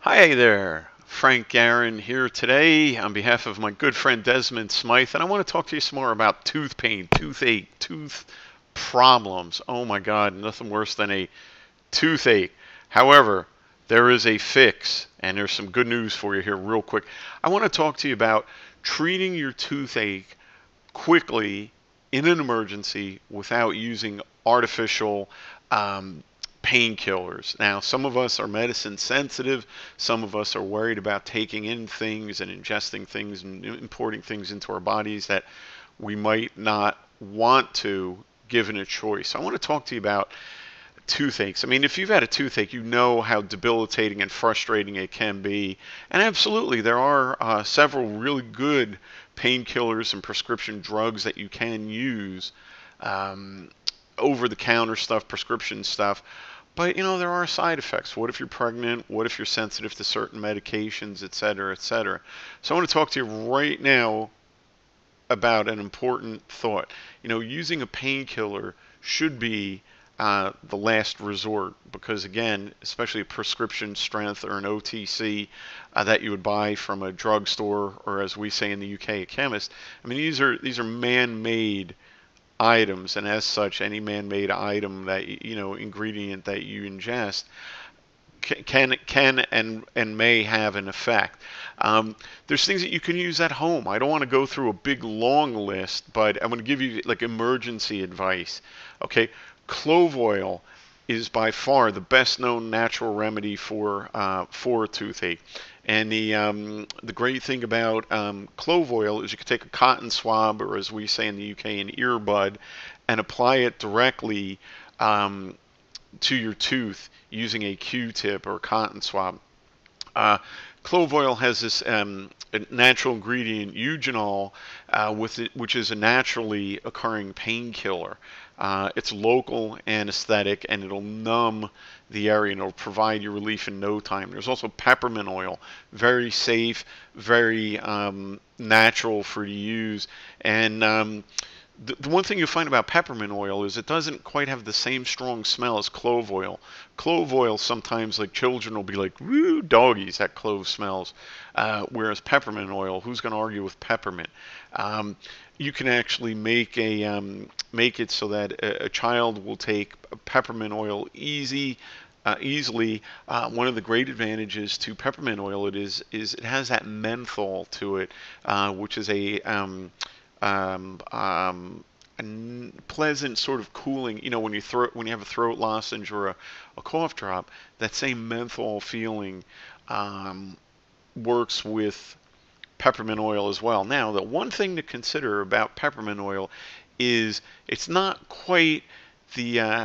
Hi there, Frank Aaron here today on behalf of my good friend Desmond Smythe, and I want to talk to you some more about tooth pain, toothache, tooth problems. Oh my God, nothing worse than a toothache. However, there is a fix, and there's some good news for you here, real quick. I want to talk to you about treating your toothache quickly in an emergency without using artificial painkillers. Now, some of us are medicine sensitive. Some of us are worried about taking in things and ingesting things and importing things into our bodies that we might not want to given a choice. I want to talk to you about toothaches. I mean, if you've had a toothache, you know how debilitating and frustrating it can be. And absolutely, there are several really good painkillers and prescription drugs that you can use, um, over the counter stuff, prescription stuff. But you know, there are side effects. What if you're pregnant? What if you're sensitive to certain medications, et cetera, et cetera? So I want to talk to you right now about an important thought. You know, using a painkiller should be the last resort because, again, especially a prescription strength or an OTC that you would buy from a drugstore or, as we say in the UK, a chemist. I mean, these are man-made items, and as such, any man-made item that ingredient that you ingest can and may have an effect. There's things that you can use at home. I don't want to go through a big long list, but I'm going to give you like emergency advice. Okay, clove oil is by far the best known natural remedy for toothache. And the great thing about clove oil is you can take a cotton swab, or as we say in the UK, an earbud, and apply it directly to your tooth using a Q-tip or a cotton swab. Uh, Clove oil has this a natural ingredient, eugenol, which is a naturally occurring painkiller. It's local anesthetic, and it'll numb the area, and it'll provide you relief in no time. There's also peppermint oil, very safe, very natural for you to use, and the one thing you'll find about peppermint oil is it doesn't quite have the same strong smell as clove oil. Clove oil, sometimes like children will be like, woo, doggies, that clove smells. Whereas peppermint oil, who's going to argue with peppermint? You can actually make it so that a child will take peppermint oil easily. One of the great advantages to peppermint oil is it has that menthol to it, which is um, um, a pleasant sort of cooling. You know, when you have a throat lozenge or a cough drop, that same menthol feeling works with peppermint oil as well. Now, the one thing to consider about peppermint oil is it's not quite the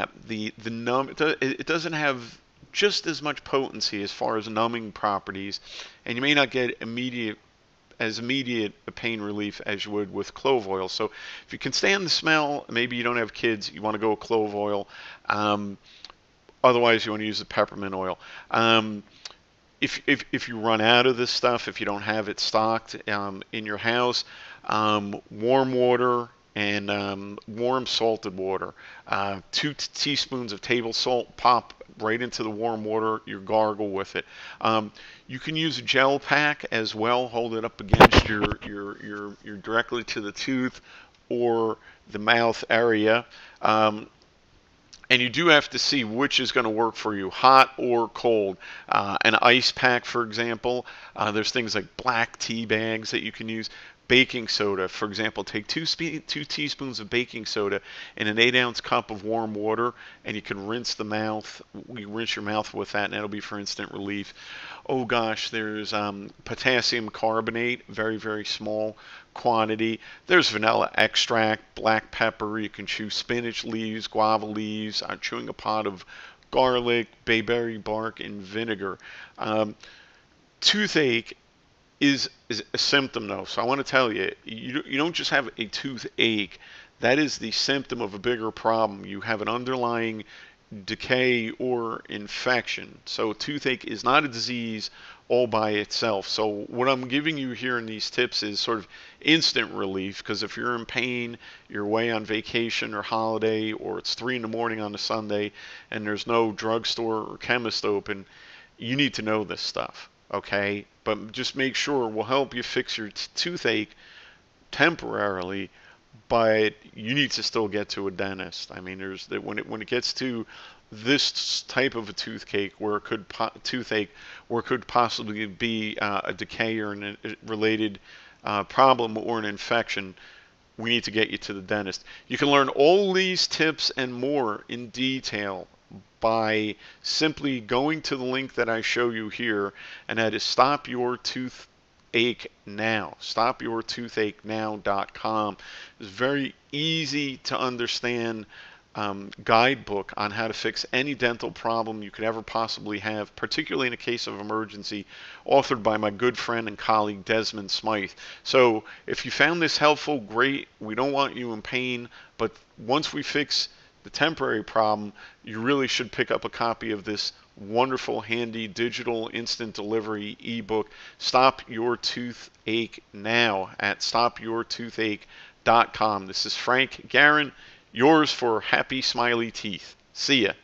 numb. It doesn't have just as much potency as far as numbing properties, and you may not get immediate pain relief as you would with clove oil. So if you can stand the smell, maybe you don't have kids, you want to go with clove oil. Otherwise, you want to use the peppermint oil. If you run out of this stuff, if you don't have it stocked in your house, warm water and warm salted water. 2 teaspoons of table salt, pop right into the warm water. You gargle with it. You can use a gel pack as well. Hold it up against your directly to the tooth or the mouth area. And you do have to see which is going to work for you, hot or cold. An ice pack, for example, there's things like black tea bags that you can use. Baking soda, for example, take 2 teaspoons of baking soda in an 8-ounce cup of warm water, and you can rinse the mouth. You rinse your mouth with that, and that'll be for instant relief. Oh gosh, there's potassium carbonate, very, very small quantity. There's vanilla extract, black pepper. You can chew spinach leaves, guava leaves. I'm chewing a pod of garlic, bayberry bark, and vinegar. Toothache is a symptom, though. So I want to tell you, you don't just have a toothache. That is the symptom of a bigger problem. You have an underlying decay or infection. So toothache is not a disease all by itself. So what I'm giving you here in these tips is sort of instant relief, because if you're in pain, you're away on vacation or holiday, or it's 3 in the morning on a Sunday and there's no drugstore or chemist open, you need to know this stuff, okay? But just make sure we'll help you fix your toothache temporarily, but you need to still get to a dentist. I mean, there's that when it gets to this type of a toothache where it could possibly be a decay or a related problem or an infection, we need to get you to the dentist. You can learn all these tips and more in detail by simply going to the link that I show you here, and that is Stop Your Toothache Now. StopYourToothacheNow.com. It's very easy to understand guidebook on how to fix any dental problem you could ever possibly have, particularly in a case of emergency, authored by my good friend and colleague Desmond Smythe. So if you found this helpful, great. We don't want you in pain, but once we fix the temporary problem, you really should pick up a copy of this wonderful, handy, digital, instant delivery ebook, Stop Your Toothache Now, at StopYourToothache.com. This is Frank Garin, yours for happy, smiley teeth. See ya.